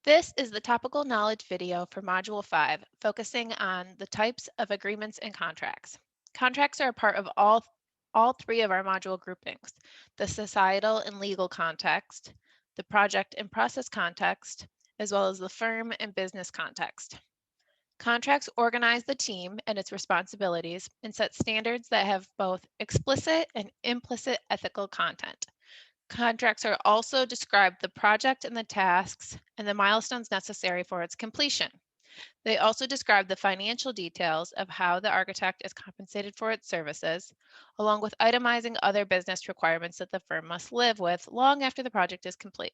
This is the topical knowledge video for Module 5, focusing on the types of agreements and contracts. Contracts are a part of all three of our module groupings: the societal and legal context, the project and process context, as well as the firm and business context. Contracts organize the team and its responsibilities and set standards that have both explicit and implicit ethical content. Contracts are also describe the project and the tasks and the milestones necessary for its completion. They also describe the financial details of how the architect is compensated for its services, along with itemizing other business requirements that the firm must live with long after the project is complete.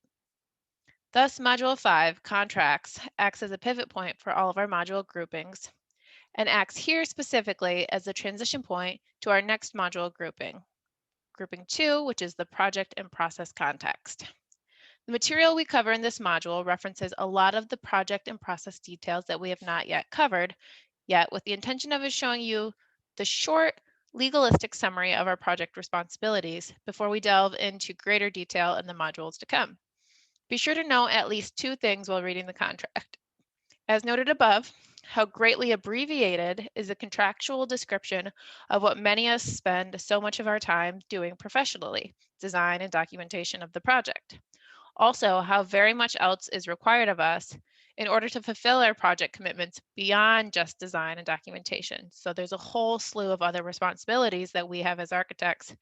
Thus, Module 5, Contracts, acts as a pivot point for all of our module groupings and acts here specifically as the transition point to our next module grouping. Grouping 2, which is the project and process context. The material we cover in this module references a lot of the project and process details that we have not yet covered, yet with the intention of showing you the short legalistic summary of our project responsibilities before we delve into greater detail in the modules to come. Be sure to know at least two things while reading the contract. As noted above, how greatly abbreviated is a contractual description of what many of us spend so much of our time doing professionally, design and documentation of the project. Also, how very much else is required of us in order to fulfill our project commitments beyond just design and documentation. So there's a whole slew of other responsibilities that we have as architects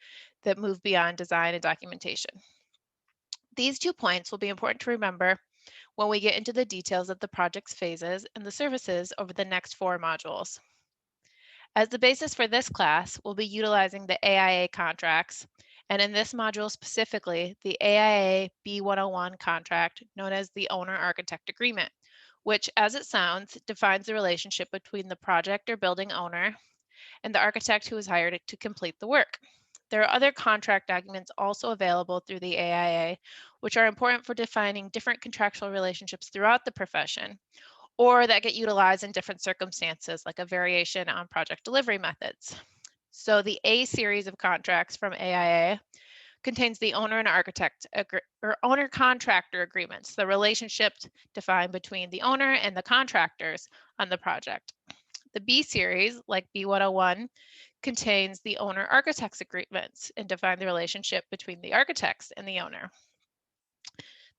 that move beyond design and documentation. These 2 points will be important to remember when we get into the details of the project's phases and the services over the next 4 modules. As the basis for this class, we'll be utilizing the AIA contracts, and in this module specifically, the AIA B101 contract, known as the Owner-Architect Agreement, which, as it sounds, defines the relationship between the project or building owner and the architect who is hired to complete the work. There are other contract documents also available through the AIA, which are important for defining different contractual relationships throughout the profession, or that get utilized in different circumstances, like a variation on project delivery methods. So the A series of contracts from AIA contains the owner and architect or owner contractor agreements, the relationship defined between the owner and the contractors on the project. The B series, like B101, contains the owner architects agreements and define the relationship between the architects and the owner.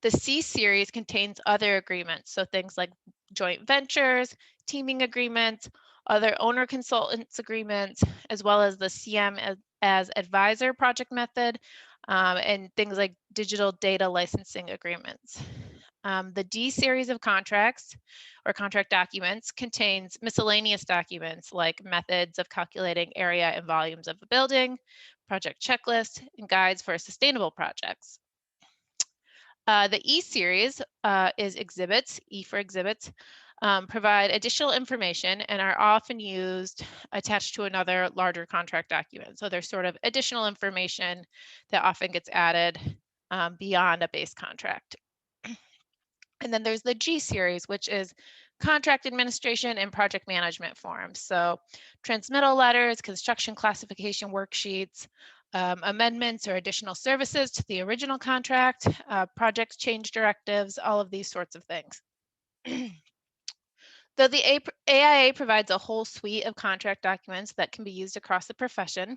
The C series contains other agreements, so things like joint ventures, teaming agreements, other owner consultants agreements, as well as the CM as advisor project method, and things like digital data licensing agreements. The D series of contracts or contract documents contains miscellaneous documents like methods of calculating area and volumes of a building, project checklist, and guides for sustainable projects. The E series is exhibits, E for exhibits, provide additional information and are often used attached to another larger contract document. So there's sort of additional information that often gets added beyond a base contract. And then there's the G series, which is contract administration and project management forms. So transmittal letters, construction classification worksheets, amendments or additional services to the original contract, project change directives, all of these sorts of things. Though the AIA provides a whole suite of contract documents that can be used across the profession,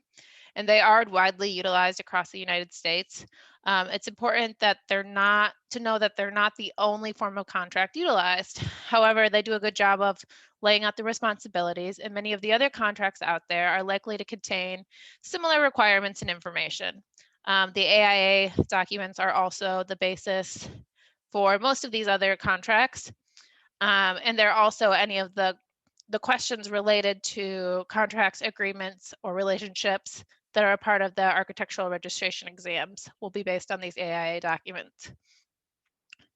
and they are widely utilized across the United States, it's important that they're not the only form of contract utilized. However, they do a good job of laying out the responsibilities, and many of the other contracts out there are likely to contain similar requirements and information. The AIA documents are also the basis for most of these other contracts. And there are also any of the questions related to contracts, agreements, or relationships that are a part of the architectural registration exams will be based on these AIA documents.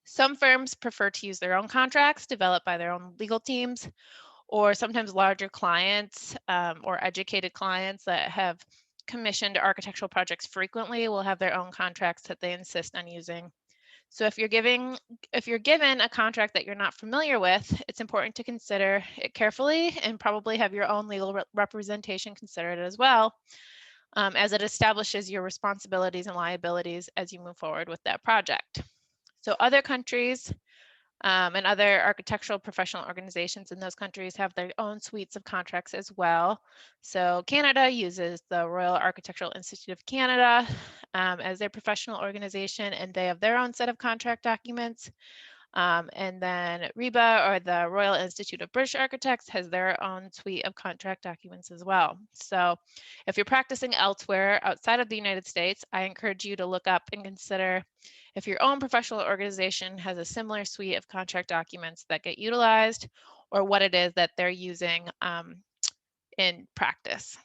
Some firms prefer to use their own contracts developed by their own legal teams, or sometimes larger clients or educated clients that have commissioned architectural projects frequently will have their own contracts that they insist on using. So if you're given a contract that you're not familiar with, it's important to consider it carefully and probably have your own legal representation consider it as well, as it establishes your responsibilities and liabilities as you move forward with that project. So other countries And other architectural professional organizations in those countries have their own suites of contracts as well. So Canada uses the Royal Architectural Institute of Canada as their professional organization, and they have their own set of contract documents. And then RIBA, or the Royal Institute of British Architects, has their own suite of contract documents as well. So if you're practicing elsewhere outside of the United States, I encourage you to look up and consider if your own professional organization has a similar suite of contract documents that get utilized, or what it is that they're using in practice.